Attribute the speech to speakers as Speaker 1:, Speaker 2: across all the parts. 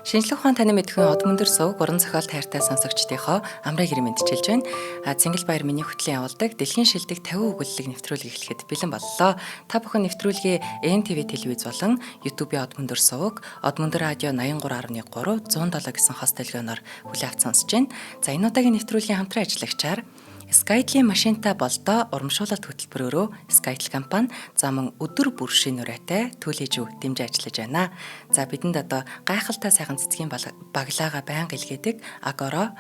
Speaker 1: Шинжлэх ухаан таны мэдхэн од мөндөр сувг уран зохиол тайртай сонсогчдийнхоо амраа хэрэг мэдчилж байна. Цингэл баяр миний хөтлийн явуулдаг дэлхийн шилдэг 50 өгүүлэлийг нэвтрүүлэг эхлэхэд бэлэн боллоо. Та бүхэн нэвтрүүлгээ NTV телевиз болон YouTube-ийн од мөндөр сувг, од мөндөр радио 83.3 107 гэсэн хос төлгөөнөөр хүлээ авч сонсож байна. За энэ удаагийн нэвтрүүлгийн хамтран ажиллагчаар Skytel машинтай болдоо урамшуулалт хөтөлбөрөөрөө Skytel компани замун өдөр бүр шинэ үрээтэй төлөж дэмжиж ажиллаж байна. За бидэнд одоо гайхалтай сайхан цэцгийн баглаага байнга илгээдэг Agora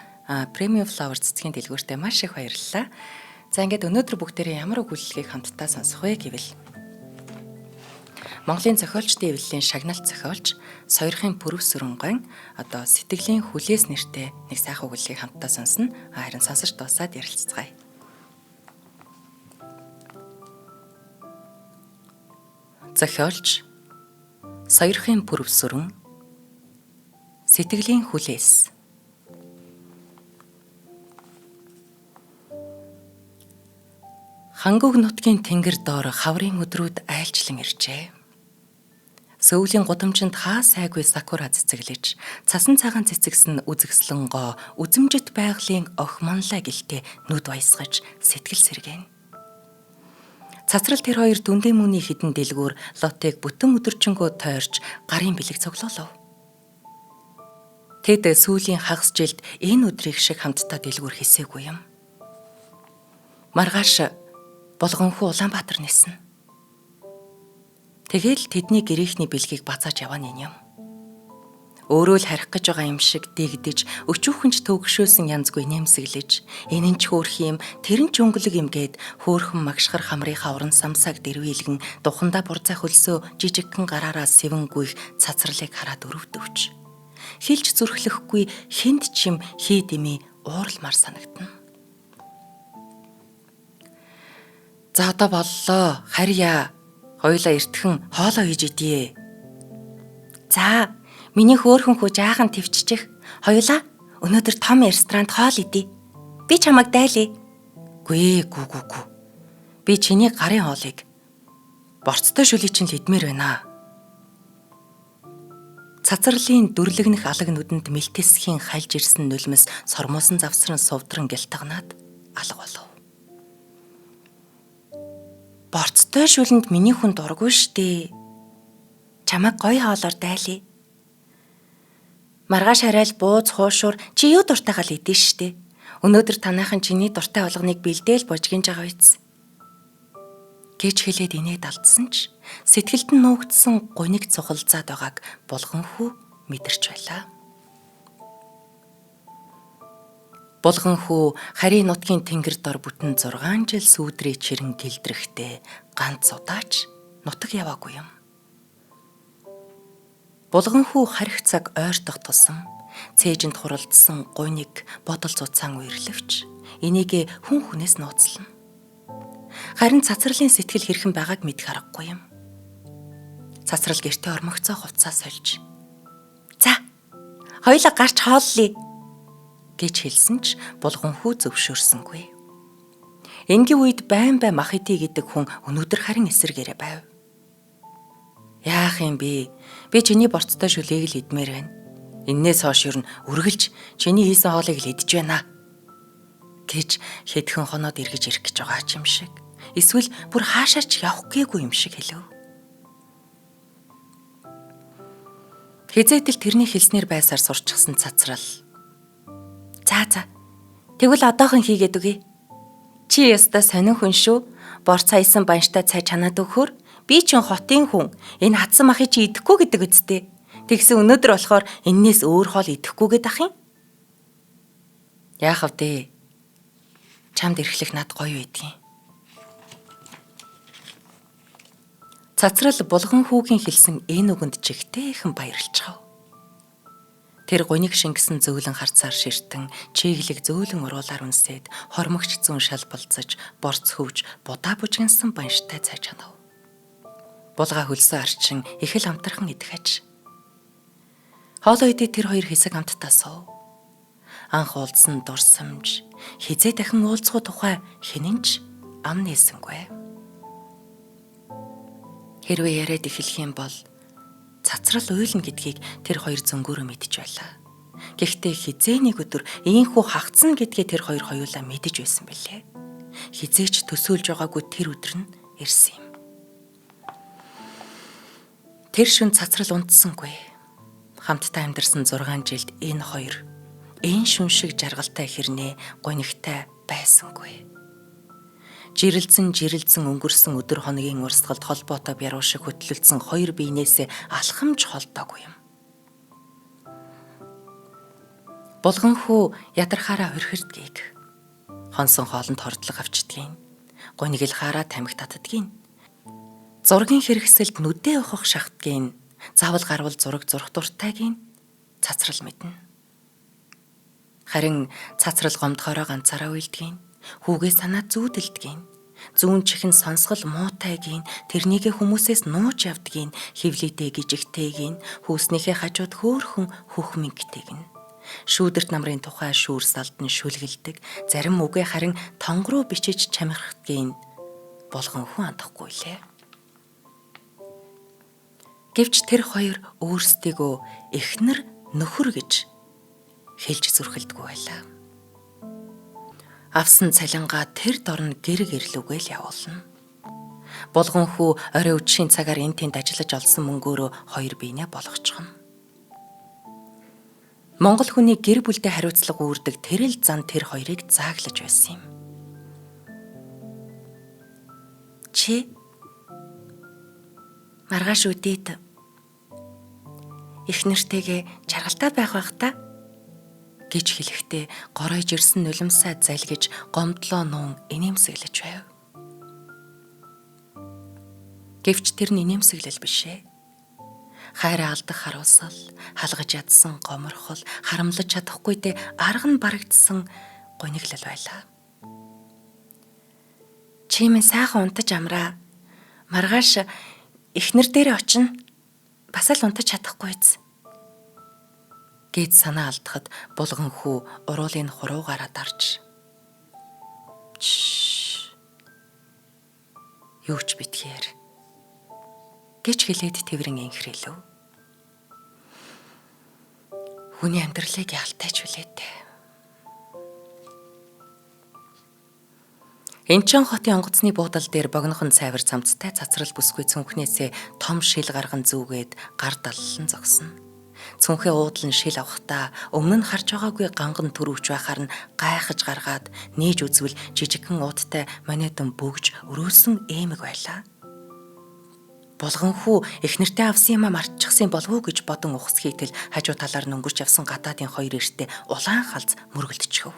Speaker 1: Premium Flower цэцгийн дэлгүүртээ маш их баярлалаа. За ингээд өнөөдөр бүгдээрээ ямар өгүүлэлгийг хамтдаа сонсох вэ гэвэл Монголын зохиолчдын эвлэлийн шагналт зохиолч Соёрхын Пүрэв Сүрэнгойн одоо сэтгэлийн хүлээс нэртэй нэг сайхан өгүүлэлгийг хамтдаа сонсно. Харин сонсож дуусаад ярилцгаая. Зохиолч Соёрхын Пүрэв Сүрэн сэтгэлийн хүлээс. Хангуг нутгийн тэнгэр доор хаврын өдрүүд айлчлан иржээ. Сөвлийн гудамжинд хаа сайгүй сакура цэцэглэж, цасан цагаан цэцэгсэн үзэгслэнгоо үзэмжит байгалийн охмонлаа гэлтэй нүд баясгаж сэтгэл сэргээн. Цацрал тэр хоёр дүндээ мөний хідэн дэлгүүр лотыг бүтэн өдөржингөө тойрч гарын бэлэг цуглуулав. Тэд сүүлийн хагас жилд энэ өдрийг шиг хамтдаа дэлгүүр хийсээгүй юм. Маргааш Булганхүү Улаанбаатар ниснэ. Тэгэл тэдний гэрээхний бэлгийг бацааж явааны юм. Өөрөө л харих гэж байгаа юм шиг дэгдэж, өчүүхэнч төгшөөсөн янзгүй нэмсэглэж, энэ нь ч хөөх юм, тэр нь ч өнгөлөг юм гээд хөөхөн магшхар хамрынхаа уран самсааг дэрвэлгэн духандаа бурцаа хөлсөө жижигхэн гараараа сэвэнгүйх цацралыг хараад өрөвдөвч. Хилж зүрхлэхгүй хэнд чим хий дэмий ууралмаар санагдана. За одоо боллоо, харьяа. Хоёулаа эртхэн хоолоо хийж идье. За, миний хөөхөн хүү жаахан твччих. Хоёулаа өнөөдөр том ресторанд хоол идье. Би чамайг дайлъя. Гүй. Би чиний гарын хоолыг борцтой шүлий чинь л идмээр байна. Цацралын дүрлэгнэх алаг нүдэнд мэлтэсхийн хальж ирсэн нулимс сормоосон завсран сувдран гялтганаад алга болов. Борцтой шүлэнд миний хүн дургүй штэ. Чамайг гоё хоолоор дайлъя. Маргааш харайл бууз хуушуур чи юу дуртайгаа л идэж штэ. Өнөөдөр танайхан чиний дуртай болгоныг бэлдээл божгинж байгаа биз. Гэж хэлээд инээд алдсан ч сэтгэлд нь нуугдсан гуниг цухалзаад байгааг Булганхүү мэдэрч байлаа. Булганхүү харийн нутгийн тэнгэр дор бүтэн 6 жил сүүдрээ чирэн гэлдрэхтэй ганц удаач нутаг яваагүй юм. Булганхүү харих цаг ойртох тусам цээжинд хуралдсан гуниг бодол цуцаан үерлэвч энийг хүн хүнээс нууцлана. Харин цацралын сэтгэл хэрхэн байгааг мэдэх аргагүй юм. Цацрал гэртээ ормогцоо хувцас сольж. За, хоёулаа гарч хооллъя гэж хэлсэн ч Булганхүү зөвшөөрсөнгүй. Энгийн үед байн мах идэ гэдэг хүн өнөөдөр харин эсэргээрээ байв. Яах юм бэ? Би чиний борцтой шүлээг л идмээр байна. Иннээс хойш ер нь үргэлж чиний хийсэн хоолыг л идэж байна гэж хэдхэн хоноод эргэж ирэх гэж байгаа юм шиг. Эсвэл бүр хаашаач явах гээгүй юм шиг хэлв. Хизээтэл тэрний хэлснээр байсаар сурчсан цацрал. За. Тэгвэл одоохон хийгээд үгүй. Чи яста сонин хүн шүү. Борц хайсан банштай цай чанаад өгөхөр. Би ч хотын хүн. Энэ хатсан махыг чи идэхгүй гэдэг үсттэй. Тэгсэн өнөөдөр болохоор эннээс өөр хоол идэхгүй гээд ах юм. Яах вэ? Чамд ирэхлэх над гоё байдгийн. Цацрал Булганхүүгийн хэлсэн энэ үгэнд жигтэйхэн баярлцав. Тэр гуниг шингэсэн зөөлөн харцаар ширтэн, чиглэг зөөлөн уруулаар үнсээд, хормогч зүүн шал болцож, борц хөвж, будаа бужигнсан банштай цай чанав. Булгаа хөлсөө арчин их л амтархан идэх аж. Хоолоо идэ тэр хоёр хэсэг амттаа суув. Анх уулзсан дурсамж, хизээ дахин уулзах тухай хинэнч ам нээсэнгүй. Хэрвээ яриад эхлэх юм бол цацрал уйлна гэдгийг тэр хоёр зөнгөөрөө мэдж байлаа. Гэхдээ хизээ нэг өдөр ийхүү хагцсан гэдгээ тэр хоёр хоёулаа мэдэж байсан билээ. Хизээч төсөөлж байгаагүй тэр өдөр нь ирсэн юм. Тэр шөнө цацрал унтсангүй. Хамтдаа амьдарсан 6 жилд энэ хоёр шүн шиг жаргалтай хэрнээ гонигтай байсангүй. Жирэлзэн өнгөрсөн өдөр хоногийн урсгалд холбоотой бяруу шиг хөтлөлдсөн хоёр биенээсээ алхамж холдоогүй юм. Булганхүү ядархаараа хорхирдгийг, хонсон хоолнд хордлого авчдгийг, гоник л хаараа тамхи татдгийг, зургийн хэрэгсэлд нүдээ ухах шахтгийг, заавал гарвал зураг зурх дуртайгийг цацрал мэднэ. Харин цацрал гомдохороо ганцаараа уйлдгийг, хүүгээ санаа зүүдэлдгийг, зүүн чихэн сонсгол муутайгийн, тэрнийгээ хүмүүсээс нууж явдгийг, хевлийдээ гижигтэйгийн, хүүснийхээ хажууд хөөхөн хөхмингтэйг нь. Шүүдэрт намрын тухай шүүр салдан шүлгэлдэг, зарим үгээ харин тонгороо бичиж чамирхдгийг болгон хүн андахгүй лээ. Гэвч тэр хоёр өөрсдийгөө эхнэр нөхөр гэж хэлж зүрхэлдэггүй байлаа. Авсан цалингаа тэр дорн гэр гэрлүүгээ л явуулна. Булганхүү орой үдшийн цагаар энэ тэнд ажиллаж олсон мөнгөөрөө хоёр биенээ болгочихно. Монгол хүний гэр бүлдээ хариуцлага үүрдэг тэрэл зан тэр хоёрыг зааглаж байсан юм. Чи маргааш үдээд их нэртэйгээ жаргалтай байх бах та гэж хэлэхдээ горойж ирсэн нулимсаа залгиж гомдлоо нуун инээмсэглэж байв. Гэвч тэр нь инээмсэглэл бишээ. Хайраа алдах харуулсал, халгаж ядсан гоморхол, харамлаж чадахгүйдээ арга нь барагдсан гониглал байлаа. Чимээ сайхан унтаж амраа. Маргааш эхнэр дээрээ очино. Бас л унтаж чадахгүйц гэд санаа алдахад булганхүү уруулын хуруугаараа дарж юу ч битгээр гэж хэлээд тэрэн инхрэлв. Хүний амьдралыг ялтайч хүлээтэй. Энчин хотын онгоцны буудал дээр богинохон цайвар цамцтай цацрал бүсгүй цүнхнээсээ том шил гарган зүүгээд гар даллан зогсно. Цүнхээ уудлан шил авахдаа өмнө нь харж байгаагүй ганган төрөвч байхаар нь гайхаж гаргаад нээж үзвэл жижигхэн ууттай монетон бөгж өрөөсөн эмэг байлаа. Булганхүү эхнэртэй авсан юмаа мартчихсан болов уу гэж бодон ухс хийтэл хажуу талаар нь өнгөрч явсан гадаадын хоёр эртээ улаан халз мөргөлдчихөв.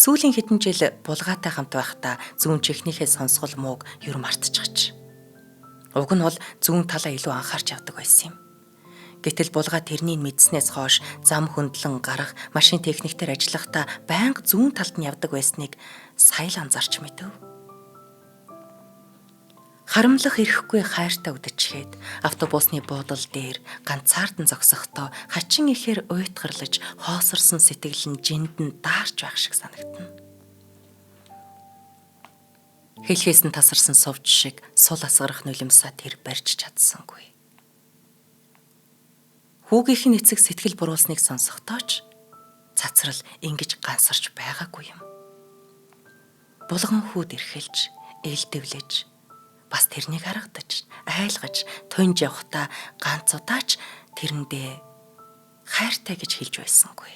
Speaker 1: Сүүлийн хэдэн жил булгаатай хамт байхдаа зүүн чихнийхээ сонсгол мууг юр мартчихж. Уг нь бол зүүн талаа илүү анхаарч явдаг байсан юм. Гэтэл булгаа тэрнийг мэдснээс хойш зам хөндлөн гарах, машин техниктээр ажиллахдаа байнга зүүн талд нь явдаг байсныг сая л анзаарч мэдэв. Харамлах ирэхгүй хайртай үдчихэд автобусны буудал дээр ганцаардан зогсохдоо хачин ихээр уйтгарлаж хоосорсон сэтгэл нь жинд нь даарч байх шиг санагдана. Хэлхээс нь тасарсан сувж шиг сул асгарах нулимсаа тэр барьж чадсангүй. Хүүгийнх нь эцэг сэтгэл буруулсныг сонсохдооч цацрал ингэж гансарч байгаагүй юм. Булган хүүд эрхэлж, ээлдэвлэж, бас тэрнийг харагдаж, айлгаж, тунж явхдаа ганц удаач тэрэндээ хайртай гэж хэлж байсангүй.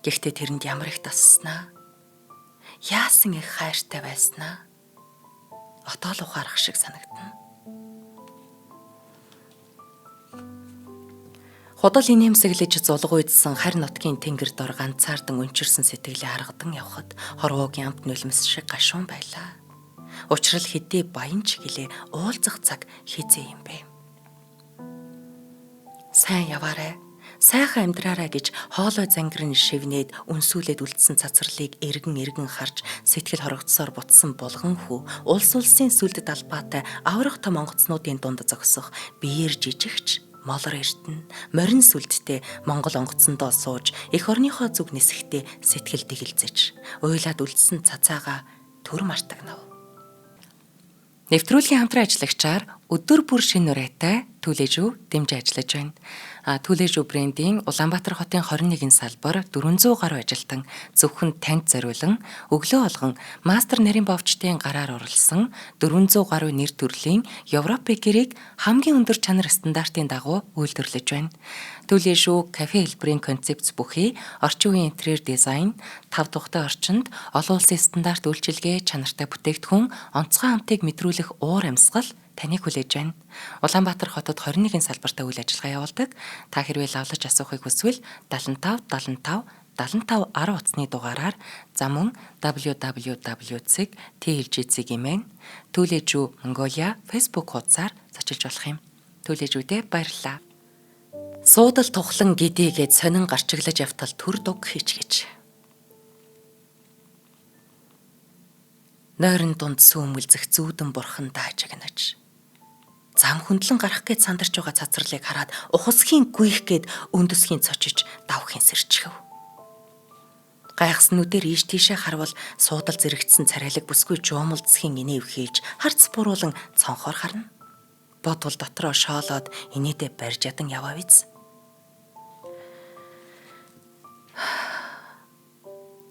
Speaker 1: Гэхдээ тэрэнд ямар их тасснаа, яасан их хайртай байснаа отоол ухаарах шиг санагдана. Худал инээмсэглэж зулгуйдсан харь нутгийн тэнгэр дор ганцаардан өнчирсэн сэтгэлээ харгадан явхад хорвоогийн амт нулимс шиг гашуун байлаа. Учрал хэдий баян ч гэлээ уулзах цаг хизээ юм бэ. Сайн яваарай, сайхан амьдраарай гэж хоолой зангирын шивнээд үнсүүлээд үлдсэн цацралыг эргэн харж сэтгэл хорогдсоор бутсан булган хүү улс улсын сүлд далбаатай аврах том онгоцнуудын дунд зогсох биеэр жижигч молор эрдэнэ морин сүлдтэй Монгол онгоцондоо сууж эх орныхоо зүг нисэхдээ сэтгэл дэгэлзэж уйлаад үлдсэн цацаага төр мартагнав. Нэвтрүүлгийн хамтран ажиллагчаар өдөр бүр шинэ ураатай Түлээжүү дэмжиж ажиллаж байна. Түлээжүү брендийн Улаанбаатар хотын 21 салбар 400 гаруй ажилтан зөвхөн танд зориулан өглөө болгон мастер нарийн бовчдын гараар орлсон 400 гаруй нэр төрлийн Европ бэкерийг хамгийн өндөр чанар стандартын дагуу үйлдвэрлэж байна. Түлээжүү кафе хэлбэрийн концепц бүхий орчин үеийн интерьер дизайн, 5 тухтай орчинд олон улсын стандарт үйлчилгээ чанартай бүтээгдэхүүн, онцгой хамтыг мэдрүүлэх уур амьсгал таныг хүлээж байна. Улаанбаатар хотод 21 салбартаа үйл ажиллагаа явуулдаг. Та хэрвээ лавлаж асуухыг хүсвэл 75 75 75 10 утасны дугаараар за мөн www.tlgc-ийн Түлээжүү Mongolia Facebook хуудасаар зочилж болох юм. Түлээжүүдээ баярлалаа. Суудал тухлан гидийгээд сонин гарчиглаж явтал төр дуг хийч. Нойрон дунд сүүмэлзэх зүүдэн бурхан даажигнаж. Зам хөндлөн гарах гээд сандарч байгаа цацралыг хараад ухасхийн гүйх гээд өндөсхийн цочиж давхын сэрчгэв. Гайхснүүдээр ийш тийшээ харвал суудал зэрэгцсэн царайлаг бүсгүй жуумалдсхийн инээв хийж харц буруулан цонхоор харна. Бодвол дотроо шоолоод инээдээ барьж ядан яваа биз.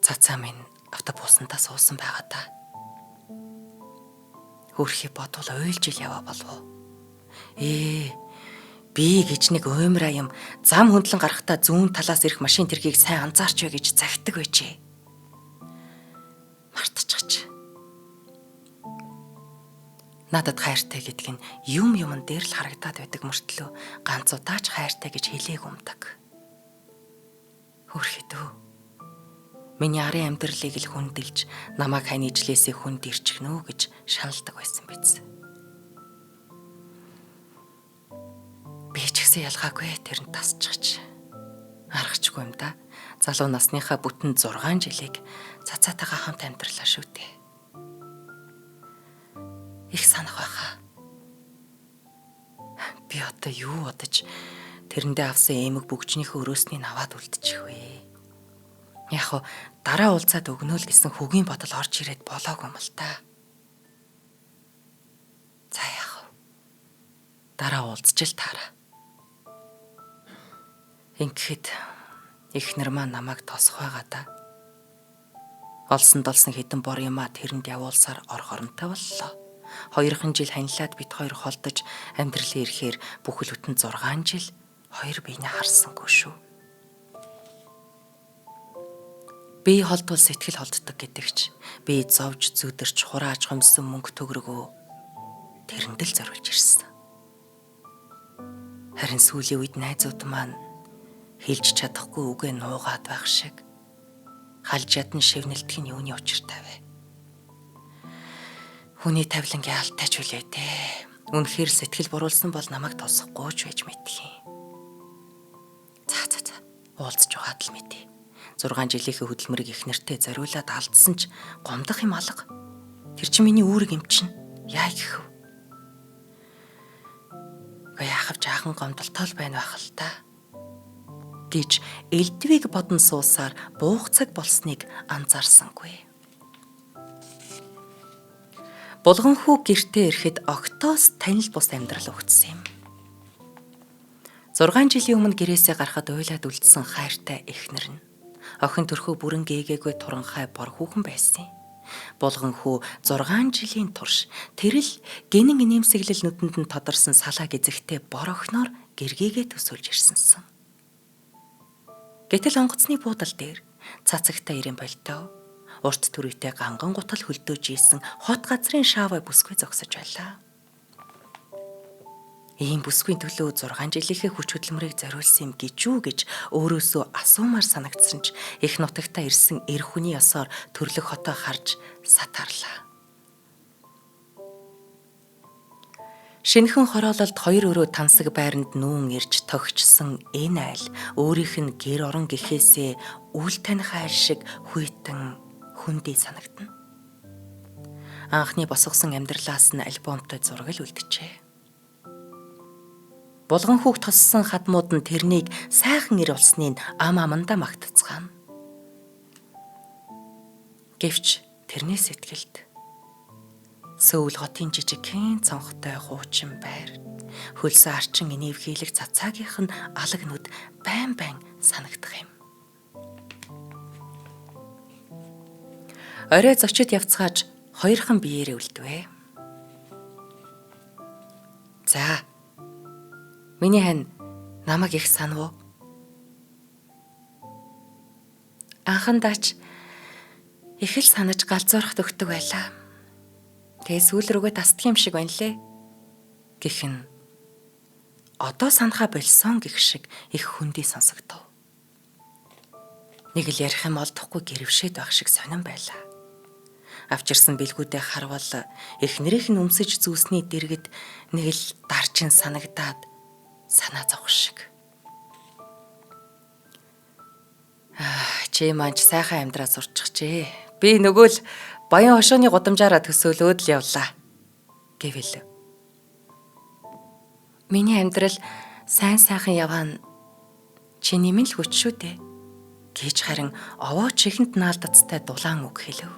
Speaker 1: Цацаа минь автобусантаа суусан байгаа та. Хөрхий бодвол уйлж ил яваа болов уу? Би гэж нэг уймраа юм зам хөндлөн гарахтаа зүүн талаас ирэх машин тэргийг сайн анзаарч вэ гэж захидаг байжээ. Мартчихач. Надад хайртай гэдэг нь юмн дээр л харагдаад байдаг мөртлөө ганц удаач хайртай гэж хэлээг умдаг. Хөрхий дөө. Миний арын амьдралыг л хүндэлж намайг хань ижлээсээ хүнд ирчихнө гэж шаналдаг байсан биз. Би ч гэсэн ялгаагүй тэрэнд тасчихж. Аргачгүй юм да. Залуу насныхаа бүтэн 6 жилийг цацаатайгаа хамт амьдралаа шүү дээ. Их санах байхаа. Би одоо юу бодож тэрэндээ авсан эмэг бүгжнийхээ өрөөснийг аваад үлдчих вэ? Яг дараа уулзаад өгнө л гэсэн хөгийн бодол орж ирээд болоогүй юм л та. За яг дараа уулзчих л таараа. Ингэхэд эхнэр маань намайг тосох байгаа да. Олсон хэдэн бор юмаа тэрэнд явуулсаар орхоронтой боллоо. 2хан жил ханилаад бид хоёр холдож амьдралын ирэхээр бүхэл бүтэн 6 жил хоёр биенээ харсангүй шүү. Би холдвол сэтгэл холддог гэдэгч би зовж зүдэрч хурааж хомсон мөнгө төгрөгөө тэрэнд л зориулж ирсэн. Харин сүүлийн үед найзууд маань хэлж чадахгүй үгээ нуугаад байх шиг халж ядан шивнэлтэх нь юуны учиртай вэ? Хүний тавилангийн алтай ч үлээ дээ. Үнэхээр сэтгэл буруулсан бол намайг тосохгүй ч байж мэдхий. За уулзж байгаад л мэдээ. 6 жилийнхээ хөдөлмөрийг их нэртэй зориулаад алдсан ч гомдох юм алга. Тэр чинь миний үүрэг юм чинь. Яа гэх вэ? Яахав жаахан гомдолтой байна байх л та. Гэж элдвийг бодон суусаар буух цаг болсныг анзаарсангүй. Булганхүү гэртээ ирэхэд октоос танил бус амьдрал өгдсөн юм. 6 жилийн өмнө гэрээсээ гарахад уйлаад үлдсэн хайртай эхнэр нь охин төрхөө бүрэн гээгээгүй туранхай бор хүүхэн байсан. Булганхүү 6 жилийн турш тэрл гинэн инээмсэглэл нүдэнд нь тодорсон салаа гизэгтэй бор охиноор гэргийгээ төсөөлж ирсэнсэн. Гэтэл онгоцны буудал дээр цацагтай ирээн болтоо урт түрийтэй ганган гутал хөлдөөж ийсэн хот газрын шаавай бүсгүй зогсож байлаа. Ийм бүсгүй төлөө 6 жилийнхээ хүч хөдөлмөрийг зориулсан юм гэж үү гэж өөрөөсөө асуумаар санагдсан ч их нутагтаа ирсэн эр хүний ёсоор төрлөх хотоо харж сатаарлаа. Шинэхэн хороололд 2 өрөө тансаг байранд нүүн ирж тогтчсон энэ айл өөрийнх нь гэр орон гэхээсээ үл таних айл шиг хүйтэн хүндий санагдана. Анхны босгосон амьдралаас нь альбомтой зураг л үлджээ. Булган хүүхд тоссон хадмууд нь тэрнийг сайхан ир болсныг амандаа магтацгаана. Гэвч тэрний сэтгэлд Сөүл хотын жижигхэн цонхтой хуучин байр. Хөлсөө арчин инэвхийлэг цацаагийнх нь алаг нүд байн санагдах юм. Орой зочид явцгааж хоёрхан биеэрээ үлдвэ. За. Миний хань намайг их санав уу? Анхандаач их л санаж галзуурах төгтөг байлаа. Тэгээ сүүл рүүгээ тасдаг юм шиг байна лээ. Гэх нь одоо санахаа болсон гэх шиг их хүндий сонсогдов. Нэг л ярих юм олдохгүй гэрвшээд байх шиг сонирн байлаа. Авчирсан бэлгүүдээ харвал эхнэрийнх нь өмсөж зүүсний дэргэд нэг л дарчин санагдаад санаа зовх шиг. Чи манч сайхан амьдраа сурчихжээ. Би нөгөө л баян хошооны гудамжаараа төсөөлөөд л явлаа гэвэл. Миний амьдрал сайхан яваа нь чиний минь л хүч шүү дээ гэж харин овоо чихэнд наалдацтай дулаан үг хэлв.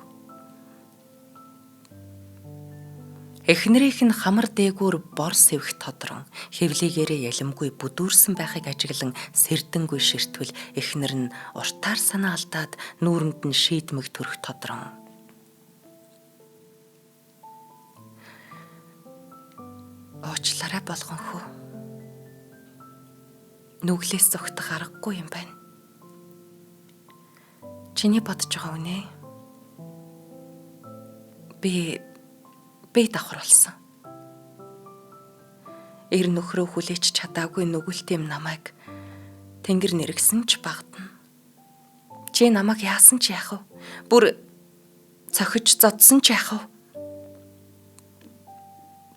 Speaker 1: Эхнэрийнх нь хамар дээгүүр бор сэвх тодрон хэвлийгээрээ ялимгүй бүдүүрсэн байхыг ажиглан сэрдэнгүй ширтвэл эхнэр нь уртаар санаа алдаад нүүрэнд нь шийдмэг төрөх тодрон. Уучлаарай болгон хүү. Нүглээс зогтох аргагүй юм байна. Чиний бодож байгаа үнэ. Би давхар болсон. Эр нөхрөө хүлээж чадаагүй нүгэлтэм намайг тэнгэр нэргсэн ч багдана. Чи намайг яасан ч яах вэ? Бүр цохиж зодсон ч яах вэ?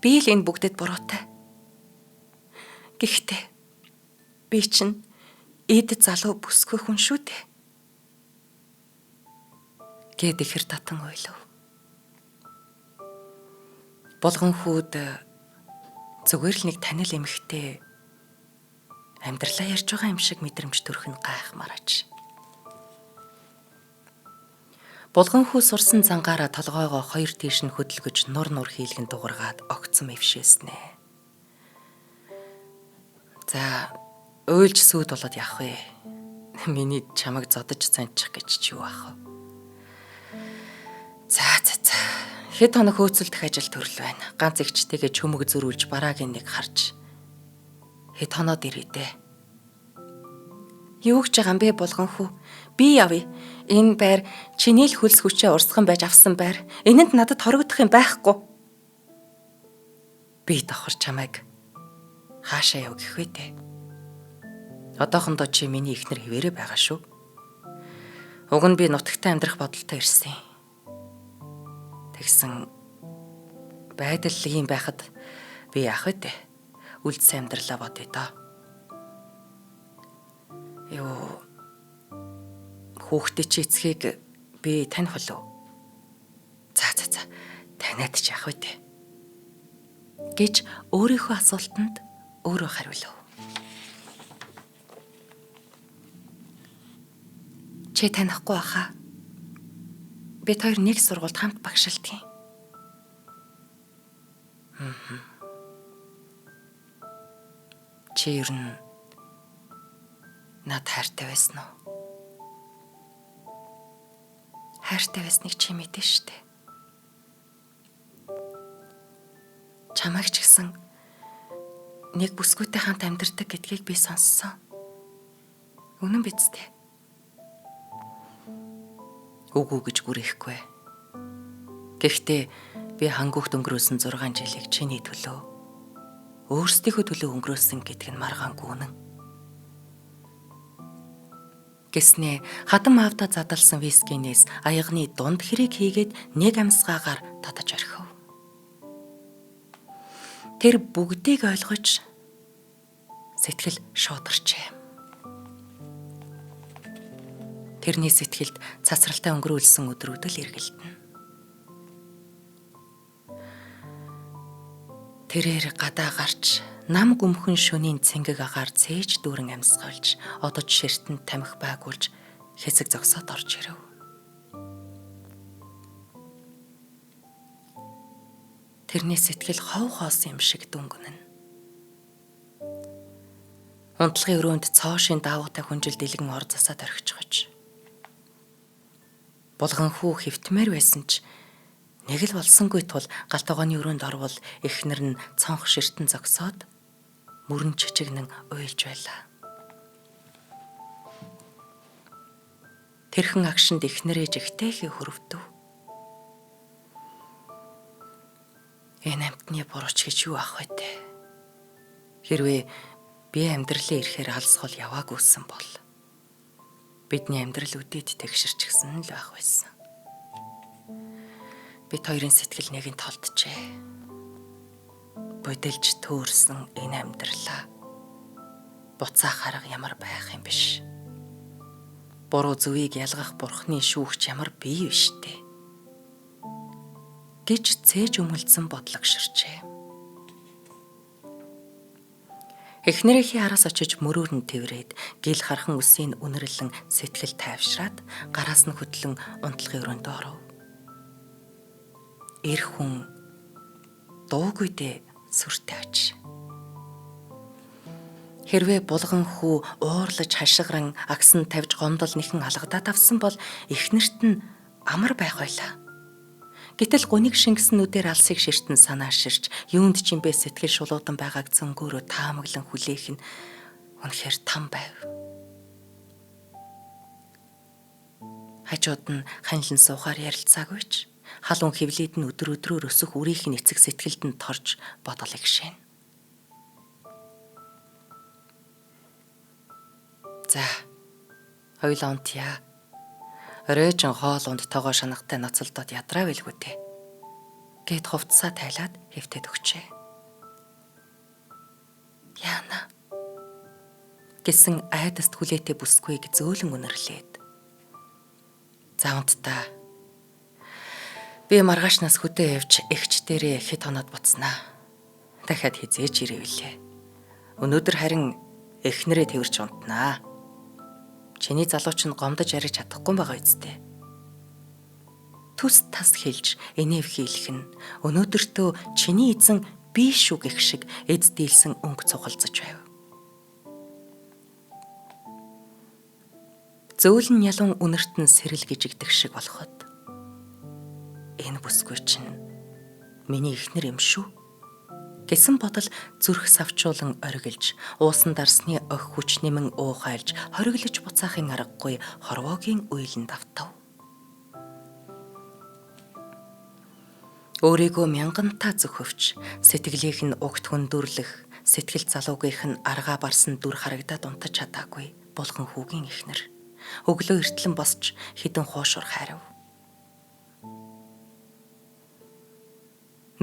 Speaker 1: Би л энэ бүгдэд буруутай. Гэхдээ би чинь эд залуу бүсгүй хүн шүү дээ. Гэт ихэр татан ойлов. Болгон хүүд зүгээр л нэг танил эмэгтэй амьдралаа ярьж байгаа юм шиг мэдрэмж төрөх нь гайхмараач. Болгон хүү сурсан зангаараа толгойгоо хоёр тийш нь хөдөлгөж нур хийлгэн дуургаад огцом эвшээснэ. За, уйлж сүйд болоод явах вэ? Миний чамайг зодож занчих гэж чи юу ах вэ? За. Хэд хоног хөөцөлдөх ажил төрөл байна. Ганц ихчтэйгээ чөмөг зөрүүлж бараагийн нэг харж. Хэд хоноод ирээдээ. Юу гэж байгаа юм бэ болгон хүү? Би явъя. Энэ байр чиний л хөлс хүчээ урсган байж авсан байр. Энэнд надад хорогдох юм байхгүй. Би давхар чамайг хаашаа яв гэх вэ дээ. Одоохондоо чи миний ихнэр хിവэрэ байгаа шүү. Уг нь би нутагтаа амьдрах бодолтой ирсэн. Тэгсэн байдал ийм байхад би яах вэ дээ? Үлдсэн амьдралаа бодъё доо. Хүүхдээ чи эцгийг би таних болов. За. Таниад ч яах вэ дээ? Гэж өөрийнхөө асуултанд өөрөө хариулв. Чи танихгүй баха. Бид хоёр нэг сургуульд хамт багшилдаг юм. Чи ер нь над хайртай байсан уу? Хайртай байсныг чи мэдэн штэ. Чамайг ч гэсэн нэг бүсгүйтэй хамт амьдардаг гэдгийг би сонссон. Үнэн биз дээ? Үгүй гэж гүрэхгүй. Гэхдээ би хангуйт өнгөрөөсөн 6 жилийг чиний төлөө, өөрсдийнхөө төлөө өнгөрөөсөн гэдг нь маргаангүй үнэн. Гэснээ хатан маавда задалсан вискинээс аягны дунд хэрэг хийгээд нэг амсгаагаар татаж орхив. Тэр бүгдийг ойлгож сэтгэл шуударчээ. Тэрний сэтгэлд цацралтай өнгөрүүлсэн өдрүүд л эргэлдэнэ. Тэрээр гадаа гарч нам гүмхэн шөнийн цэнгэг агаар цээж дүүрэн амсгалж одож ширтэнд тамхи байгуулж хэсэг зогсоод орж ирэв. Тэрний сэтгэл хов хоосон юм шиг дүнгэнэн. Унтлагын өрөөнд цоошин даавуутай хүнжил дэлгэн ор засаад орхичгож. Булганхүү хэвтмээр байсан ч нэг л болсонгүй тул галт вагоны өрөөнд орвол эхнэр нь цонх ширтэн зогсоод мөрөн чичигнэн уйлж байлаа. Тэрхэн агшинд эхнэрээ жигтэйхээ хөрөвдөв. Энэ амтны бурууч гэж юу ах вэ те? Хэрвээ би амьдралын ирэхээр алсгол яваагүйсэн бол бидний амьдрал үдээд тэгшэрчихсэн л байх байсан. Бид хоёрын сэтгэл нэгэн толджээ. Бодилж төөрсөн энэ амьдралаа буцаах арга ямар байх юм биш. Буруу зүвийг ялгах бурхны шүүгч ямар бий вэ штэ гэж цээж өмөлдсөн бодлогширчээ. Эхнэрийнхээ араас очиж мөрөөр нь тэврээд гэл хархан үсийг үнэрлэн сэтгэл тайвшраад гараас нь хөдлөн унтлагын өрөөнд оров. Эр хүн дуугүйдээ сүртэй аж. Хэрвээ булган хүү уурлаж хашгиран агсан тавьж гомдол нэхэн алгадаад авсан бол эхнэрт нь амар байх байлаа. Гэтэл гуниг шингэснүүдээр алсыг ширтэн санааширч юунд ч юм бэ сэтгэл шулуудан байгааг зөнгөөрөө таамаглан хүлээх нь үнэхээр там байв. Хажууд нь ханилан суухаар ярилцаагүй ч халуун хөвлөд нь өдөр өдрөөр өсөх үрийнх нь эцэг сэтгэлд нь торж бодол игшээн. За, хоёулаа унтъя. Оройжин хоол унд тоогоо шанахтай ноцолдоод ядраа билгүй те. Гэт хувцсаа тайлаад хэвтээд өгчээ. Яана гэсэн айдаст хүлээтэй бүсгүйг зөөлөн үнэрлээд. За унтдаа. Би маргаашнаас хөдөө явж эгч дээрээ хэд хоноод буцнаа. Дахиад хизээж ирэвлээ. Өнөөдөр харин эхнэрээ тэрч унтнаа. Чиний залууч нь гомдож ярих чадахгүй байгаа үсттэй. Түс тас хэлж инэв хийлэх нь өнөөдөртөө чиний эзэн би шүү гэх шиг эд дийлсэн өнгө цугалзаж байв. Зөөлөн ялун үнэртэн сэрэл гжигдэх шиг болоход энэ бүсгүй чинь миний эхнэр юм шүү гэсэн бодол зүрх савчуулан оргилж уусан дарсны ох хүч нэмэн уухайлж хориглож буцаахын аргагүй хорвоогийн уйланд автав. Өөрийгөө мянгантаа зөвхөвч сэтгэлийнх нь угт хүндүрлэх сэтгэл залуугийнх нь аргаа барсан дүр харагдаад унтаж чадаагүй булган хүүгийн эхнэр өглөө эртлэн босч хідэн хуушур хайрав.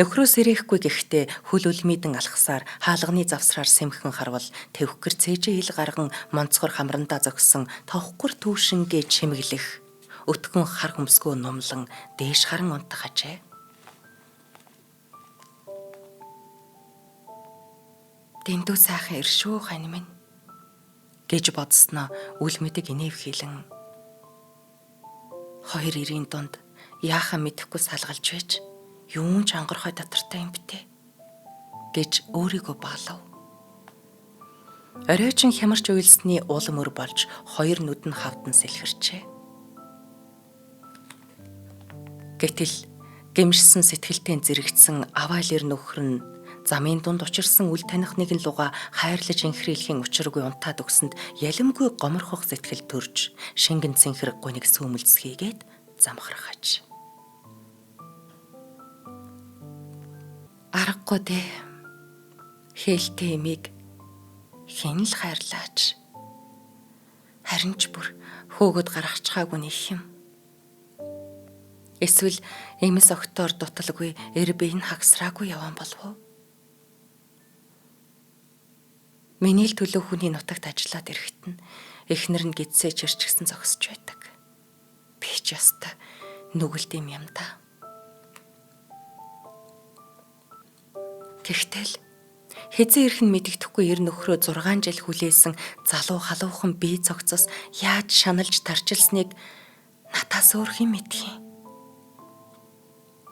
Speaker 1: Нөхрөөс ирэхгүй гэхдээ хөл үлмийдэн алхасаар хаалганы завсраар сэмхэн харвал тэвхгэр цээжээ ил гарган монцгор хамрандаа зогсон товхгөр түүшингээ чимэглэх өтгөн хар хөмсгөө нумлан дээш харан унтах ажээ. Дэндүү сайхан иршүү хань минь гэж бодсноо үл мэдэг инэв хийлэн. Хоёр ирийн дунд яахаа мэдэхгүй салгалж байж юун ч ангархай татартай юм бтэ гэж өөрийгөө баалав. Оройчин хямарч уйлсны улам өр болж хоёр нүд нь хавдан сэлхэрчээ. Гэтэл гэмшсэн сэтгэлтэй зэрэгцсэн аваалэр нөхөр нь замын дунд учирсан үл таних нэгэн луга хайрлаж инхрийлэхийн учиргүй унтаад өгсөнд ялимгүй гоморхох сэтгэл төрж шингэн цэнхэр гуниг сүүмэлцгээгээд замхархаж. Аргагүй дээ. Хээлтэй эмийг хэн л хайрлаач. Харин ч бүр хөөгд гаргачхаагүй нэг юм. Эсвэл эмэс октоор дуталгүй эр бие нь хагсраагүй яван болов уу? Миний л төлөө хүний нутагт ажиллаад ирэхэд нь эхнэр нь гидсээ чирчгсэн зогсож байдаг. Би ч яста нүгэлт юм да. Тэгтэл хэзээ ирэх нь мэдэгдэхгүй эр нөхрөө 6 жил хүлээсэн залуу халуухан бие цогцос яаж шаналж тарчилсныг надаас өөр хэн мэдхий.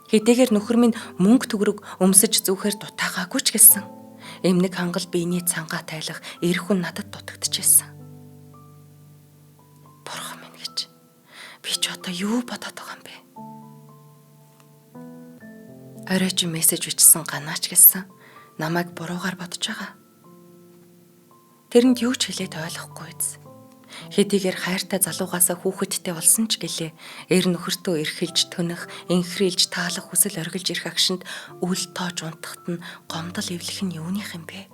Speaker 1: Хэдийгээр нөхөр минь мөнгө төгрөг өмсөж зүүхээр дутаагаагүй ч гэсэн эмнэг хангал биений цангаа тайлах эр хүн надад дутагдчихсэн. Бурхан минь гэж би ч одоо юу бодоод байгаа юм бэ? Оройч мессеж бичсэн ганаач гэсэн намайг буруугаар бодож байгаа. Тэрэнд юу ч хэлээд ойлгохгүй биз. Хэдийгээр хайртай залуугаасаа хүүхэдтэй болсон ч гэлээ эр нөхөртөө эрхэлж төнөх, инхрийлж таалах хүсэл оргилж ирэх агшинд үл тоож унтахт нь гомдол эвлэх нь юуных юм бэ?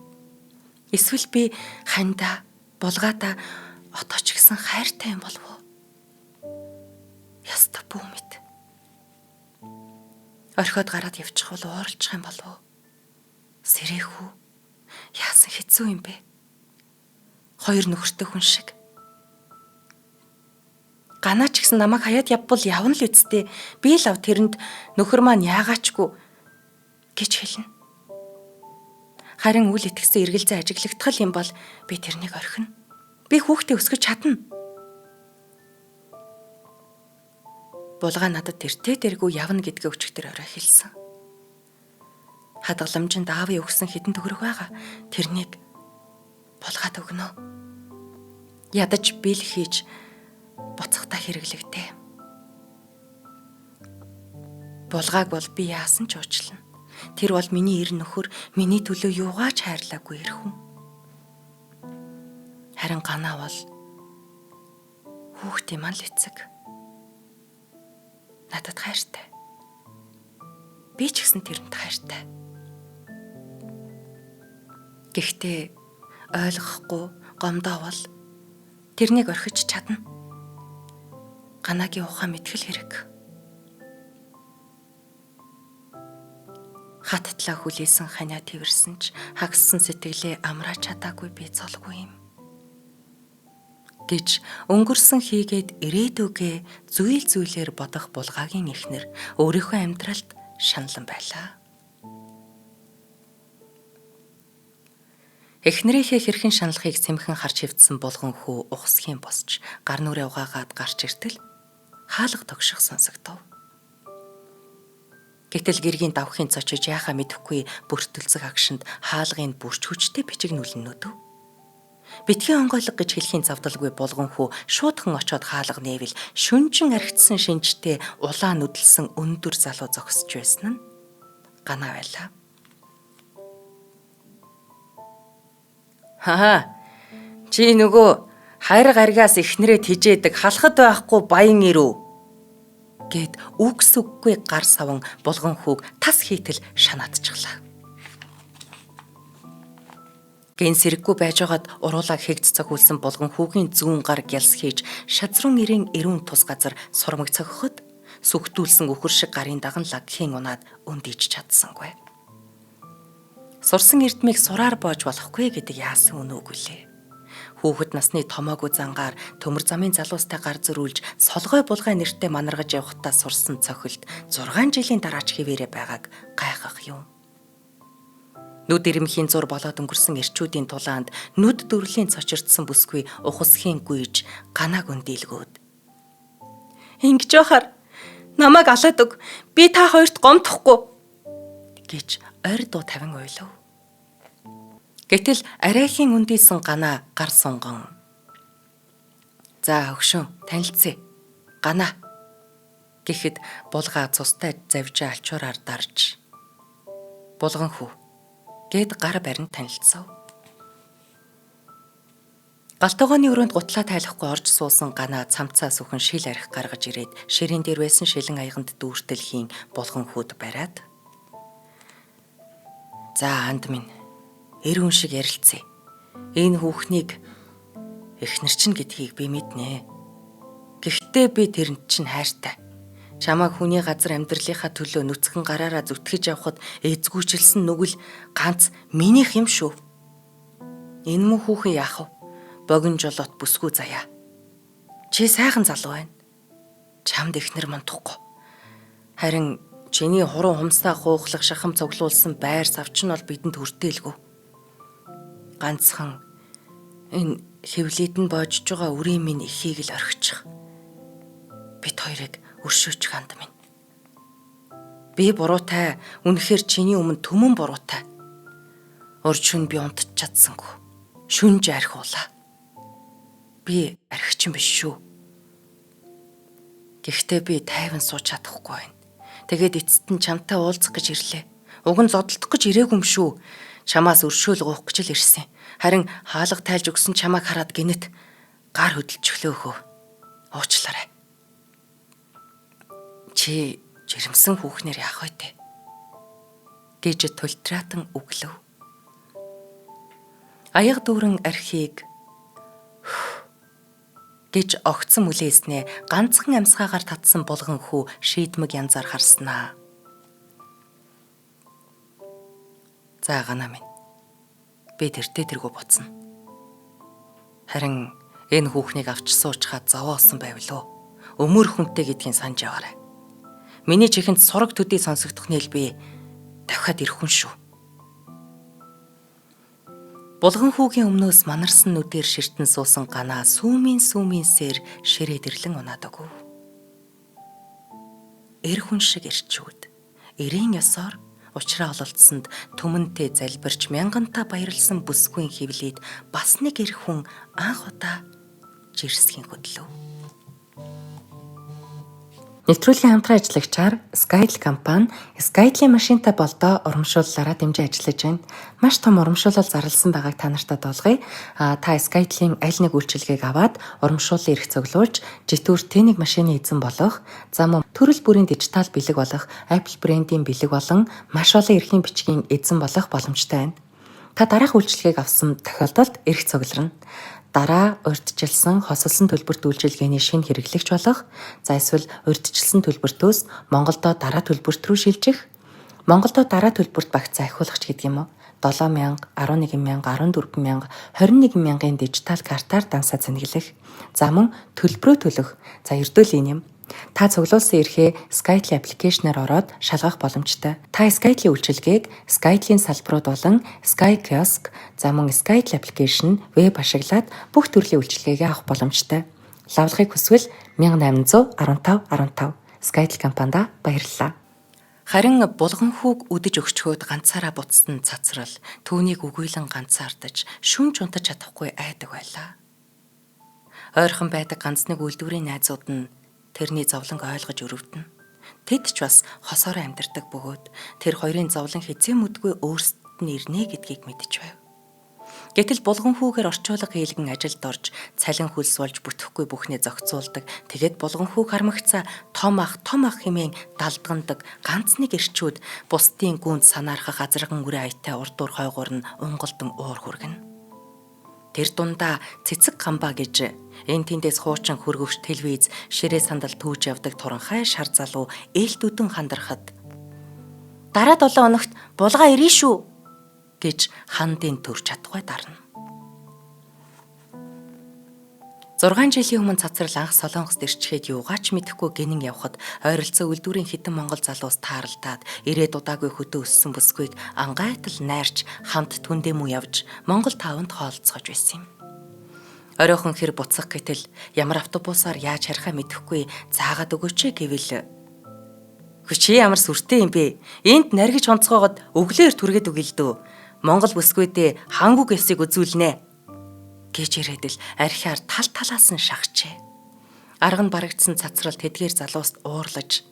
Speaker 1: Эсвэл би хандаа, булгаадаа отооч гэсэн хайртай юм болов уу? Яста бүү мэд. Орхиод гараад явчих бол ууралчих юм болов уу? Сэрэхүү. Яасан хэцүү юм бэ? Хоёр нөхөртэй хүн шиг. Ганаач гэсэн намайг хаяад явбал явна л үсттэй. Би л ав тэрэнд нөхөр маань яагаачгүй гэж хэлнэ. Харин үл итгэсэн эргэлзээ ажиглагдах юм бол би тэрнийг орхино. Би хүүхдээ өсгөж чадна. Булгаа надад тэртээ дэргүй явна гэдгээ өчигдөр орой хэлсэн. Хадгаламжинд аавын өгсөн хэдэн төгрөг байгаа. Тэрнийг булгаад өгнө. Ядаж бил хийж буцахтаа хэрэглэгдээ. Булгааг бол би яасан ч уучлана. Тэр бол миний эр нөхөр, миний төлөө юугаач хайрлаагүй эр хүн. Харин ганаа бол хүүхдээ маань л эцэг. Надад хайртай. Би ч гэсэн тэрэнд хайртай. Гэхдээ ойлгохгүй гомдоовол тэрнийг орхиж чадна. Ганагийн ухаан мэтгэл хэрэг. Хаттлаа хүлээсэн ханиа тэрсэн ч хагассан сэтгэлээ амрааж чадаагүй би золгүй юм. Гэж өнгөрсөн хийгээд ирээдүгээ зүйлээр бодох булгаагийн эхнэр өөрийнхөө амьдралд шаналн байлаа. Эхнэрийнхээ хэрхэн шаналхыг сэмхэн харж хөвдсөн булган хүү ухсхийн босч гар нүрээ угаагаад гарч иртэл хаалга тогших сонсогдов. Гэтэл гэргийн давхын цочиж яхаа мэдэхгүй бүртэлцэх агшинд хаалгын бүрч хүчтэй бичиг нүлнөдөө. Битгий онгойлго гэж хэлхийн завдалгүй булган хүү шуудхан очоод хаалга нээвэл шүнжин архицсан шинжтэй улаан нүдэлсэн өндөр залуу зогсож байсан нь ганаа байлаа. Хаа. Чи нөгөө хайр гаргаас ихнэрээ тижээдэг халахад байхгүй баян ирүү гэд үгс үггүй гар саван булган хүүг тас хийтэл шанаадчихлаа. Гэн сэрэггүй байж байгаад уруулаг хэгц цогүүлсэн булган хүүгийн зүүн гар гялс хийж шазрун ирэн эрүүн тус газар сурмаг цогхоход сүхтүүлсэн өхөр шиг гарын даган лагхийн унаад өндийж чадсангүй. Сурсан эрдмийг сураар боож болохгүй гэдэг яасан үнэ үгүй лээ. Хүүхэд насны томоогүй зангаар төмөр замын залуустай гар зөрүүлж солгой булгай нэртэй манаргаж явхдаа сурсан цохилт 6 жилийн дараач хэвээрээ байгааг гайхах юм. Нүд ирэмхийн зур болоод өнгөрсөн эрчүүдийн тулаанд нүд дүрлийн цочирдсан бүсгүй ухасхийн гүйж ганааг өндийлгөөд. Ингэж яхаар намайг алаад өг. Би та хоёрт гомдохгүй гэж ойр дуу тавин ойлов. Гэтэл арайхийн үндийсэн ганаа гар сунгон. За хөгшин танилцъя. Ганаа гэхэд булгаа цустай завжаа алчуураар дарж. Булган хүү гэд гар барин танилцав. Галтогооны өрөөнд гутлаа тайлахгүй орж суусан ганаа цамцаа сүхэн шил арх гаргаж ирээд ширийн дээр байсан шилэн аяганд дүүртэл хийн булган хүүд бариад. За анд минь эр хүн шиг ярилцъя. Энэ хүүхнийг эхнэр чинь гэдгийг би мэднэ. Гэхдээ би тэрэнд чинь хайртай. Чамайг хүний газар амьдралынхаа төлөө нүцгэн гараараа зүтгэж явхад эзгүүчилсэн нүгэл ганц минийх юм шүү. Энэ мөн хүүхэн яах вэ? Богино жолоот бүсгүй заяа. Чи сайхан залуу байна. Чамд эхнэр мандахгүй. Харин чиний хуруу хумсаа хуухлах шахам цуглуулсан байр савч нь бол бидэнд хүртээлгүй. Ганцхан энэ хэвлийдэн боожж байгаа үрийн минь ихийг л орхичих. Бид хоёрыг өршөөч ханд минь. Би буруутай, үнэхээр чиний өмнө түмэн буруутай. Урд шөнө би унтч чадсангүй. Шүнж архиулаа. Би архичин биш шүү. Гэхдээ би тайван сууж чадахгүй байна. Тэгээд эцэст нь чамтай уулзах гэж ирлээ. Уг нь зодтолдох гэж ирээгүй юм шүү. Чамаас өршөөл гуух гэж л ирсэн. Харин хаалга тайлж өгсөн чамайг хараад гинэт гар хөдөлж өглөөхөө. Уучлаарай. Чи жирэмсэн хүүхнэр яах вэ те? Гэж тултраатан өглөв. Аяга дүүрэн архийг гэж огцсон мүлээснээ ганцхан амьсгаагаар татсан булган хүү шийдмэг янзаар харснаа. За ганаа минь. Би тэргүү буцна. Харин энэ хүүхнийг авч суучхаад зовоосон байвлаа. Өмөр хүнтэй гэдгийг санаж яваарай. Миний чихэнд сураг төдий сонсогдох нэлбэ давхад ирэх хүн шүү. Булган хүүгийн өмнөөс манарсан нүдээр ширтэн суусан ганаа сүүмийн сээр ширээд ирлэн унаад өгөв. Эр хүн шиг ирчүүд эрийн ёсоор учраа ололцсонд түмэнтэй залбирч мянгантаа баярлсан бүсгүйн хөвлөд бас нэг эр хүн анх удаа жирсхийн хөдлөв. Нэвтрүүлгийн хамтран ажиллагчаар Skytel компани Skytel-ийн машинтай болдоо урамшууллаараа дэмжиж ажиллаж байна. Маш том урамшуулал зарласан байгааг та нартай долгоё. Та Skytel-ийн аль нэг үйлчилгээг аваад урамшууллын эрх цуглуулж, житүүр тэнийг машины эзэн болох, за мөн төрөл бүрийн дижитал бэлэг болох Apple брендийн бэлэг болон маш олон эрхийн бичгийн эзэн болох боломжтой байна. Та дараах үйлчилгээг авсан тохиолдолд эрх цугларна. Дараа урьдчилсан хосолсон төлбөрт үйлчилгээний шинэ хэрэглэгч болох, за эсвэл урьдчилсан төлбөртөөс Монголдо дараа төлбөрт рүү шилжих, Монголдо дараа төлбөрт багц ахиулагч гэдэг юм уу? 7,000, 11,000, 14,000, 21,000-ын дижитал картаар дансаа цэнэглэх, за мөн төлбөрөө төлөх, за эрдөөлийн юм. Та цуглуулсан эрхээ Skytel аппликейшнээр ороод шалгах боломжтой. Та Skytel-ийн үйлчилгээг Skytel-ийн салбарууд болон Sky Kiosk, за мөн Skytel аппликейшн веб ашиглаад бүх төрлийн үйлчилгээгээ авах боломжтой. Лавлахыг хүсвэл 1815 Skytel компанид баярлалаа. Харин булган хүүг үдэж өгчхөөд ганцаараа буцсан цацрал түүнийг үгүйлэн ганцаардаж шүнж унтаж чадахгүй айдаг байлаа. Ойрхон байдаг ганц нэг үйлдвэрийн найзууд нь тэрний зовлонг ойлгож өрөвдөн. Тэд ч бас хосоор амьдардаг бөгөөд тэр хоёрын зовлон хэзээ мэдгүй өөрсдөд нь ирнэ гэдгийг мэдэж байв. Гэтэл булган хүүгээр орчуулга хийлгэн ажилд орж цалин хөлс болж бүтэхгүй бүхнээ зохицуулдаг. Тэгээд булган хүүг хармагцаа том ах хэмээн далдгандаг ганц нэг эрчүүд бусдын гүнд санаархах азарган үрэ аятай урдуур хойгуур нь унгалдан уур хүргэнэ. Тэр дундаа цэцэг гамбаа гэж энэ тэндээс хуучин хөргөвч телевиз ширээ сандал түүж явдаг туранхай шар залуу ээлт үдэн хандрахад дараа 7 хоногт булгаа ирнэ шүү гэж хандын төрж чадахгүй дарна. 6 жилийн өмнө цацрал анх Солонгост ирчгээд юугаач мэдэхгүй гинэн явхад ойролцоо үйлдвэрийн хитэн монгол залуус тааралдаад ирээд удаагүй хөтөө өссөн бүсгүйг ангайтал найрч хамт түндэмүү явж Монгол таванд хоолцоож байсан юм. Оройхон хэр буцах гэтэл ямар автобусаар яаж харихаа мэдэхгүй заагаад өгөөч гэвэл "Хүчээ ямар сүртэй юм бэ? Энд наргиж онцгоогод өглөөр түргээд өгье л дөө. Монгол бүсгүйдээ хангуг эсийг үзүүлнэ" гэж ирэдэл архиар тал талаас нь шахжээ. Арга нь барагдсан цацрал тэдгээр залууст уурлаж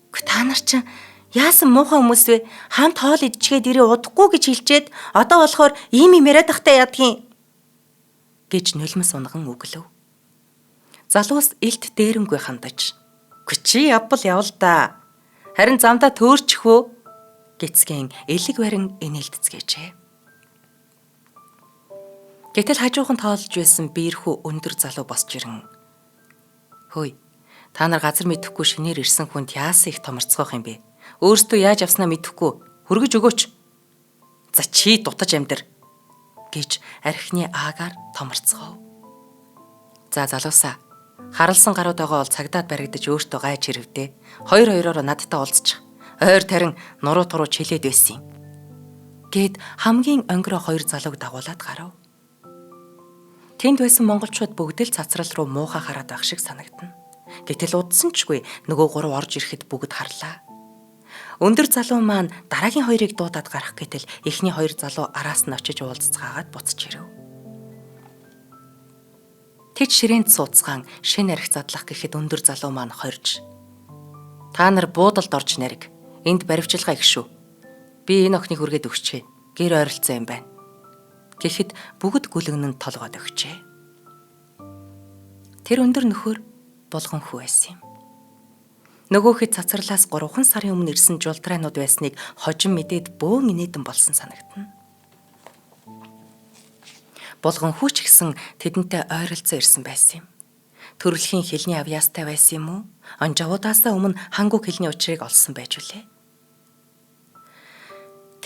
Speaker 1: "Гү та нар чинь яасан муухай хүмүүс вэ? Хамт хоол идчихээд ирээ удахгүй гэж хэлчихэд одоо болохоор ийм яриад тахтай ядгийн" гэж нулимс унган өглөв. Залуус илт дээрэнгүй хандаж "Гү чи явбал явал да. Харин замдаа төөрчих вөө" гэцгэн элэг барин инээлдэцгээжээ. Гэтэл хажуухан тоолж байсан биерхүү өндөр залуу босч ирэн "Хөөе, та нар газар мэдэхгүй шинээр ирсэн хүнд яасан их томорцгоох юм бэ? Өөрсдөө яаж авснаа мэдэхгүй хөргөж өгөөч. За чи дутаж амьдар" гэж архины аагаар томорцгов. "За залуусаа, харалсан гарууд байгаа бол цагдаад баригдаж өөртөө гайж хэрвдээ. Хоёроо надтай уулзчих. Ойр тарин нуруу туруу чилээд байсан юм" гэд хамгийн онгироо хоёр залууг дагуулад гарав. Тэнд байсан монголчууд бүгд л цацрал руу муухай хараад байх шиг санагдана. Гэтэл удсан чгүй нөгөө гурав орж ирэхэд бүгд харлаа. Өндөр залуу маань дараагийн хоёрыг дуудаад гарах гэтэл эхний хоёр залуу араас нь очиж уулзцаагаад буцаж ирэв. Тэд ширээнд сууцгаан шин арх задлах гэхэд өндөр залуу маань хорж "Та нар буудалд орж нариг. Энд баривчилгаа их шүү. Би энэ охиныг хүргээд өгчээ. Гэр ойролцоо юм байна." Гэхэд бүгд гүлгэн нь толгойд өгчээ. Тэр өндөр нөхөр булган хүү байсан юм. Нөгөөхэд цацралаас 3 сарын өмнө ирсэн жултраанууд байсныг хожим мэдээд бөөн инээдэн болсон санагдана. Булган хүү ч гэсэн тэдэнтэй ойролцоо ирсэн байсан юм. Төрөлхийн хэлний авьяастай байсан юм уу? Онжавуудаасаа өмнө хангуг хэлний учрыг олсон байж үлээ.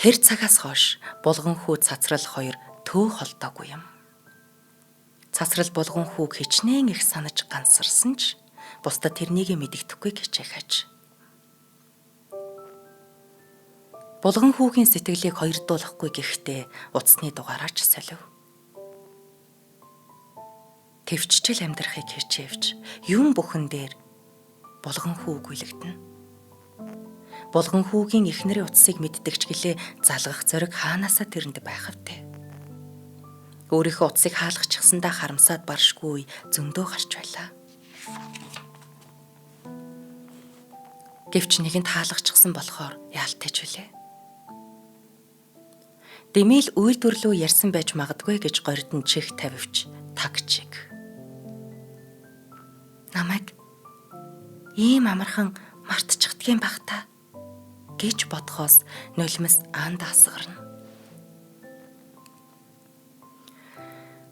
Speaker 1: Тэр цагаас хойш булган хүү цацрал хоёр төө холдоогүй юм. Цацрал булган хүүг хичнээн их санаж ганцсарсан ч бусдад тэрнийг мэдэгдэхгүй хичээх аж. Булган хүүгийн сэтгэлийг хоёрдуулахгүй гэхдээ утасны дугаараач солив. Тэвччил амьдрахыг хичээвч юм бүхэн дээр булган хүү гүйлэгдэнэ. Булган хүүгийн эхнэрийн утсыг мэддэгч гэлээ залгах зориг хаанаасаа тэрэнд байх втэ. Өөрийнхөө утсыг хаалгачихсандаа харамсаад баршгүй зөндөө гарч байлаа. Гэвч нэгэнд хаалгачихсан болохоор яалтайч үлээ. Дэмэл үйлдвэрлүү ярьсан байж магадгүй гэж горьд нь чих тавивч тагчиг. Намайг ийм амархан мартчихдгийн бах та гэж бодхоос нулимс анд асгарна.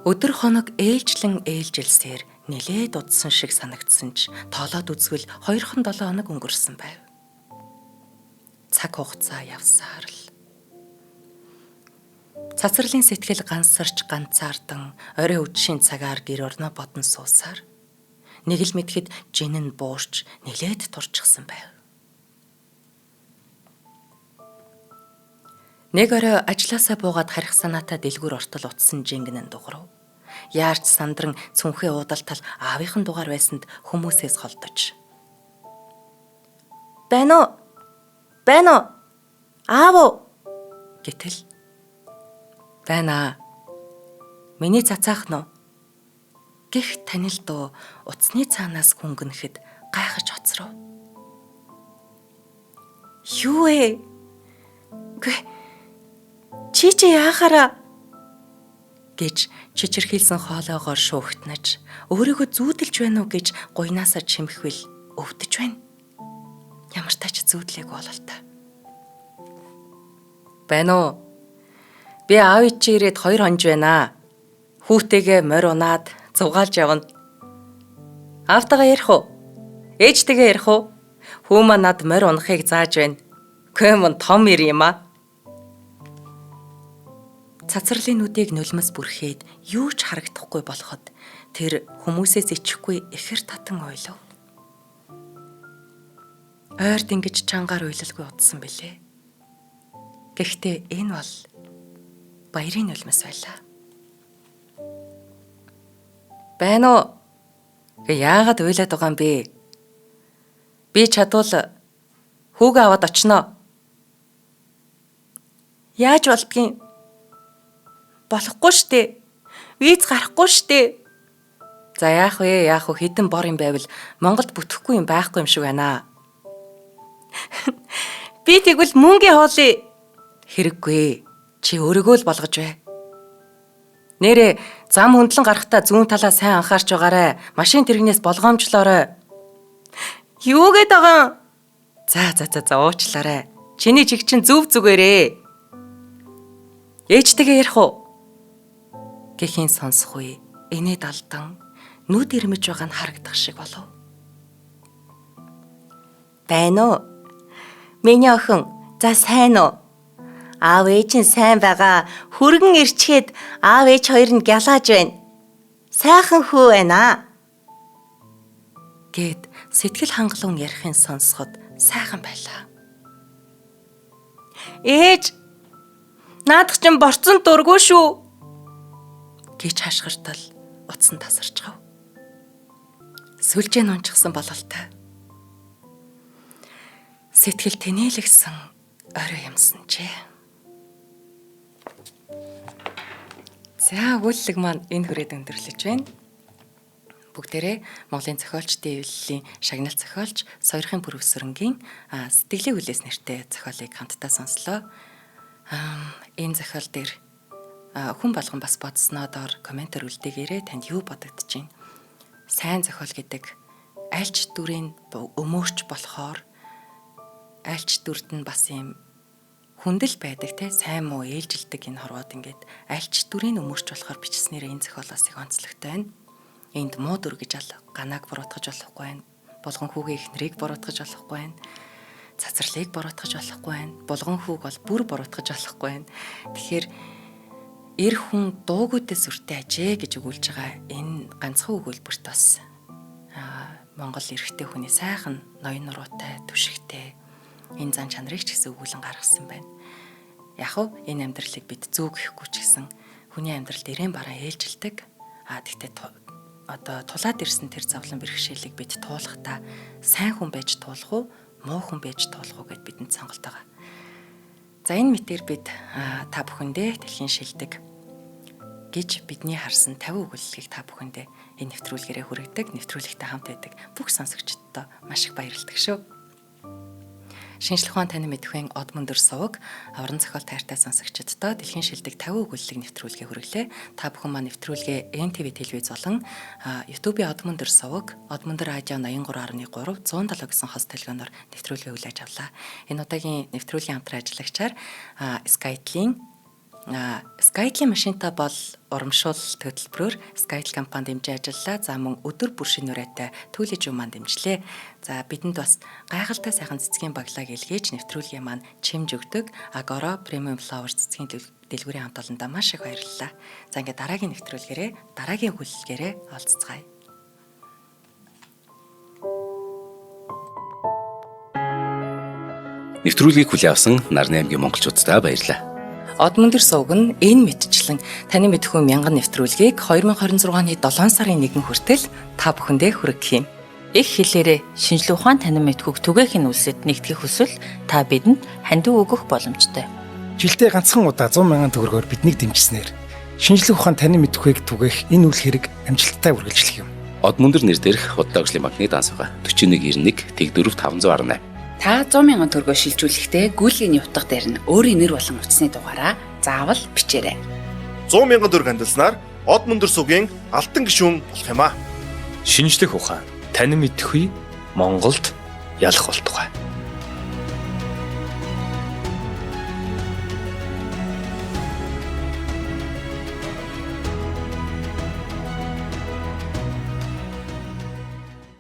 Speaker 1: Өдөр хоног ээлжлэн ээлжилсээр нэлээд удсан шиг санагдсан ч тоолоод үзвэл 2-7 хоног өнгөрсөн байв. Цаг хугацаа явсаар л. Цацралын сэтгэл гансарч ганцаардан орой үдшийн цагаар гэр орноо бодон суусаар нэг л мэдхэд жин нь буурч нэлээд турчсан байв. Нэг орой ажилласаа буугаад харих санаатай дэлгүүр ортол утсан жингэн дуграв. Яарч сандран цүнхээ уудалтал аавынхан дугаар байсанд хүмүүсээс холдож. "Байна уу? Байна уу? Аав уу?" гэтэл "Байна. Миний цацаах нь" гэх танил дуу утасны цаанаас хөнгөнөхөд гайхаж хоцров. "Юу ээ? Чи яахаараа?" гэж чичирхийлсэн хоолоогоор шуугтнаж өөрийгөө зүүдэлж байна уу гэж гуйнаасаа чимхвэл өвдөж байна. Ямар тач зүүдлээг бололтой. "Байна уу? Би аав чи ирээд 2 хонж байна. Хүүтэйгээ морь унаад зугаалж явна. Аавтайгаа ярих уу? Ээжтэйгээ ярих уу? Хүү маань над морь унахыг зааж байна. Кэмон том ир юм а." Цацралын нүдийг нулимс бүрхээд юу ч харагдахгүй болоход тэр хүмүүсээс ичихгүй ихэр татан ойлов. Ойрд ингэж чангаар уйлалгүй утсан билээ. Гэхдээ энэ бол баярын нулимс байлаа. "Байна уу? Яагаад уйлаад байгаа юм бэ? Би чадвал хүүгээ аваад очноо." "Яаж болдгийг? Болохгүй штэ. Виз гарахгүй штэ." "За яах вэ? Хэдэн бор юм байвал Монголд бүтэхгүй юм байхгүй юм шиг байна. Би тэгвэл мөнгө хоолъё." "Хэрэггүй. Чи өөрийгөө л болгож бай. Нэрээ зам хөндлөн гарахтаа зүүн талаа сайн анхаарч байгаарай. Машин тэрэгнээс болгоомжлоорой." "Юу гээд байгаа юм?" За уучлаарай. Чиний чиг чин зүв зүгээрээ. Ээжтэйгээ ярих уу?" гэхийн сонсох үе инээд алдан нүд ирмэж байгаа нь харагдах шиг болов. "Байна уу? Миний охин, за сайн уу? Аав ээж нь сайн байгаа. Хүргэн ирчгээд аав ээж хоёр нь гялааж байна. Сайхан хүү байна." гэд сэтгэл хангалуун ярихын сонсоход сайхан байлаа. "Ээж, наадах чинь борцсон дургүй шүү" гэж хашгиртал утсан тасарчгав. Сүлжээ нунчсан бололтой. Сэтгэл тэнээлэгсэн орой юмсан чи. За өгүүлэлэг маань энэ хүрээд өндөрлөж байна. Бүгдээрээ Монголын зохиолчдын эвлэлийн шагнал зохиолч Сойрхын Пүрэвсрэнгийн Сэтгэлийн хүлээс нэртэй зохиолыг хамтдаа сонслоо. Энэ зохиол дээр хүн болгон бас бодсноо доор комментээр үлдээгээрээ танд юу бодогдож байна? Сайн зохиол гэдэг альч дүрийн өмөрч болохоор альч дүрд нь бас юм хүндэл байдаг те сайн муу ээлжилдэг энэ хорвоод ингээд альч дүрийн өмөрч болохоор бичснээр энэ зохиолоос их онцлогтой байна. Энд муу дүр гэж ганааг буруутгаж болохгүй байна. Болгон хүүгийн эхнэрийг буруутгаж болохгүй байна. Цацралыг буруутгаж болохгүй байна. Болгон хүүг бол бүр буруутгаж болохгүй байна. Тэгэхээр эр хүн дуугуудаас үртэй ажээ гэж өгүүлж байгаа энэ ганцхан өгүүлбэрт бас Монгол эрэгтэй хүний сайхан ноён нуруутай, түшигтэй энэ зан чанарыг ч гэсэн өгүүлэн гаргасан байна. Яг уу энэ амьдралыг бид зүг гэхгүй ч гэсэн хүний амьдралд ирээн бараа ээлжилдэг. Тэгтээ одоо тулаад ирсэн тэр зовлон бэрхшээлийг бид туулахдаа сайн хүн байж туулах уу, муу хүн байж туулах уу гэд бидэнд сонголт байгаа. За энэ мэтээр бид та бүхэндээ дэлхийн шилдэг гэж бидний харсан 50 өгүүлэлгийг та бүхэндээ энэ нэвтрүүлгээрээ хүргэдэг, нэвтрүүлэгтэй хамт байдаг бүх сонсогчдод маш их баярлалдаг шүү. Шинжлэх ухаан танин мэдхүйн од мөндөр суваг авран зохиол тайртай сонсогчдод дэлхийн шилдэг 50 өгүүлэлийг нэвтрүүлгээ хүргэлээ. Та бүхэн маань нэвтрүүлгээ NTV телевиз болон YouTube-ийн од мөндөр суваг, од мөндөр радио 83.3 107 гэсэн хос толгойноор нэвтрүүлгээ хүлээж авлаа. Энэ удаагийн нэвтрүүлгийн хамтран ажиллагчаар Skytel машинтай бол урамшуул төлбөрөөр Skytel компанид дэмжиж ажиллалаа. За мөн өдөр бүр шинэ үрээтэй түүлэж юм маань дэмжлээ. За бидэнд бас гайхалтай сайхан цэцгийн баглааг илгээж нэвтрүүлгийн маань чимж өгдөг Agora Premium Flower цэцгийн дэлгүүрийн хамт олондоо маш их баярлалаа. За ингээд дараагийн нэвтрүүлгээрээ дараагийн хүлэлгээрээ олцгаая.
Speaker 2: Нэвтрүүлгийг хүлээн авсан Нарны аймгийн монголчуудаа баярлалаа.
Speaker 1: Од мөндөр суваг нь энэ мэдчлэн таны мэдхүйн мянган нэвтрүүлгийг 2026 оны 7 сарын 1 хүртэл та бүхэндээ хүргэх юм.
Speaker 3: Их хэлээрээ шинжлэх ухаан танин мэдхүйг түгээхийн үлсэд нэгтгэх хүсвэл та бидэнд хандив өгөх боломжтой.
Speaker 4: Жилдээ ганцхан удаа 100,000 төгрөгөөр биднийг дэмжснээр шинжлэх ухаан танин мэдхүйг түгээх энэ үйл хэрэг амжилттай үргэлжлэх юм.
Speaker 2: Од мөндөр нэр дээрх Худлаа өвчлийн банкны дансгаа 4191 тэг 4518.
Speaker 3: Та 100,000 төгрөгөөр шилжүүлэхдээ гүйлгээний утга дээр нь өөрийн нэр болон утасны дугаараа заавал бичээрэй.
Speaker 5: 100,000 төгрөг хандалснаар од мөндөр сувгийн алтан гишүүн болох юм а.
Speaker 6: Шинжлэх ухаан танин мэдхүй Монголд ялах болтугай.